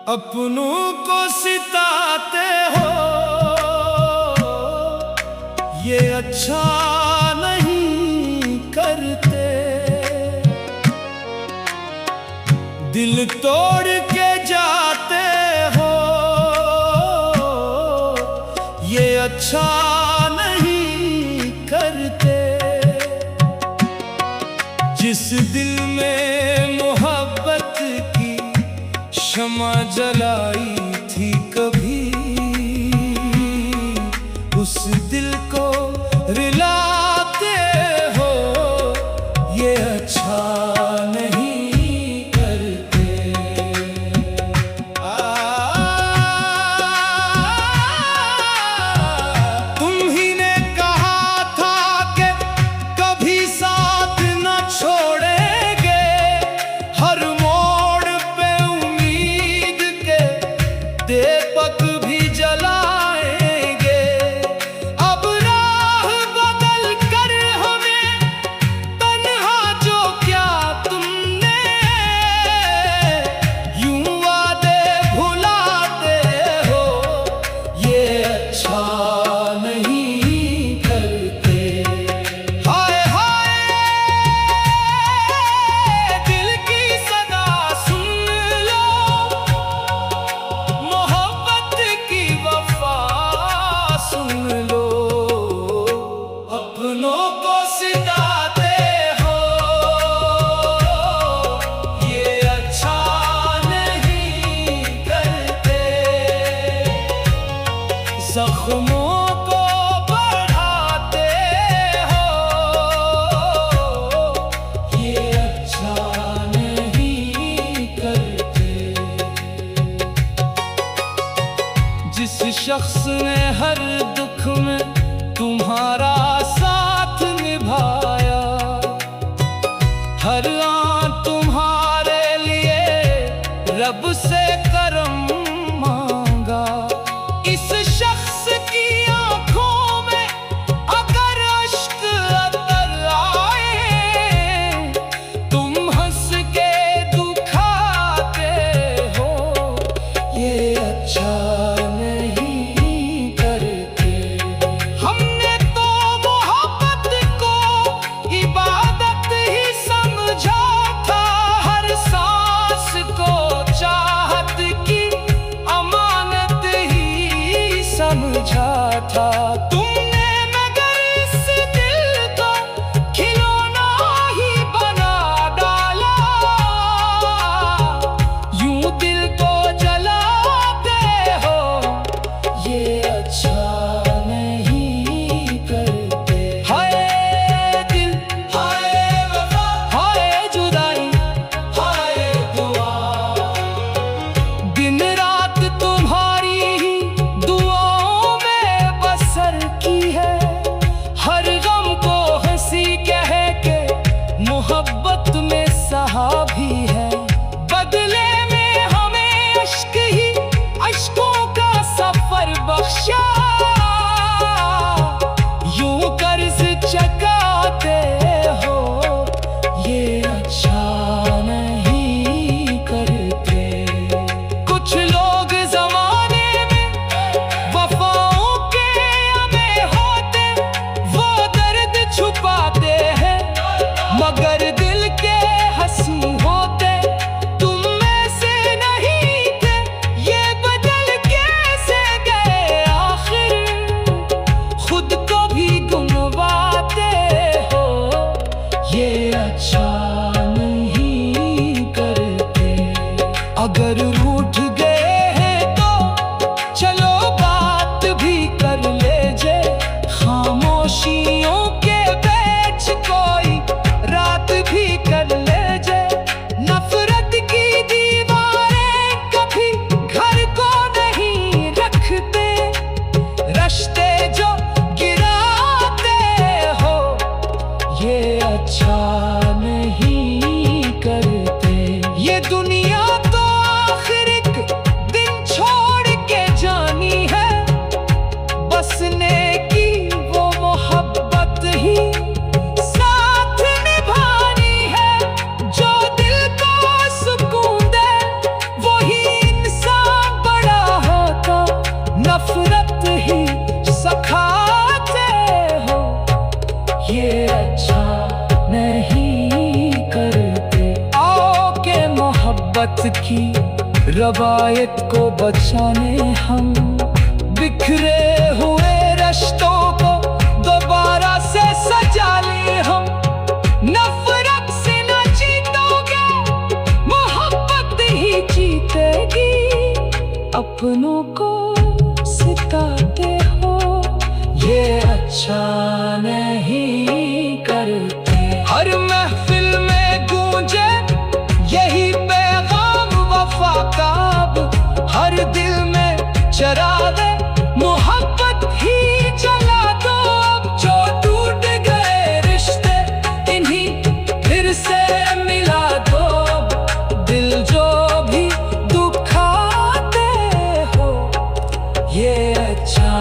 अपनों को सिताते हो ये अच्छा नहीं करते, दिल तोड़ के जाते हो ये अच्छा नहीं करते। जिस दिल में मोहब्बत की शमा जलाई थी कभी, उस दिल को रिलाते हो ये अच्छा नहीं करते। तुम ही ने कहा था कि कभी साथ न छोड़ेंगे, हर मोड़ पे उम्मीद के दीपक भी जलाएंगे। अब राह बदल कर हमें तन्हा जो क्या तुमने, यूं वादे भुलाते हो ये अच्छा नहीं करते। हाय हाय दिल की सदा सुन लो, मोहब्बत की वफा सुन लो। अपनों को सिताते हो ये अच्छा नहीं करते, जख्मों को बढ़ाते हो ये अच्छा नहीं करते। जिस शख्स ने हर दुख में तुम्हारा साथ निभाया, हर आन तुम्हारे लिए रब से करम मांगा, इस शख्स की आंखों में अगर अश्क अतर आए, तुम हंस के दुखाते हो ये अच्छा नहीं करते। हमने तो मोहब्बत को इबादत ही समझा था, हर सांस को चाहत की अमानत ही समझा था। तुमने मगर इस दिल को खिलौना ही बना डाला, यूं दिल को जलाते हो ये अच्छा नहीं करते। हाय दिल हाय वफा, हाय जुदाई हाय दुआ, दिन रात तुम्हारी ही दुआओं में बसर की है। हर गम को हंसी कह के मोहब्बत में सहा भी है, बदले में हमें अश्क ही अश्कों का सफर बख्शा, यूं कर्ज चकाते हो ये अच्छा नहीं करते। कुछ लोग जमाने में वफाओं के हमें होते, वो दर्द छुपाते हैं, मगर दिल के हंसी होते तुम में से नहीं थे। ये बदल कैसे गए आखिर, खुद को भी गुमवाते हो ये अच्छा नहीं वक्त की रवायत को बचाने हम बिखरे हुए रिश्तों को दोबारा से सजा ले हम। नफरत से न जीतोगे, मोहब्बत ही जीतेगी। अपनों को सिखाते हो ये अच्छा नहीं करते। हर महफिल में गूंजे यही पैगाम वफा का, अब हर दिल में चरागे मोहब्बत ही जला दो। अब जो टूट गए रिश्ते इन्हीं फिर से मिला दो। दिल जो भी दुखाते हो ये अच्छा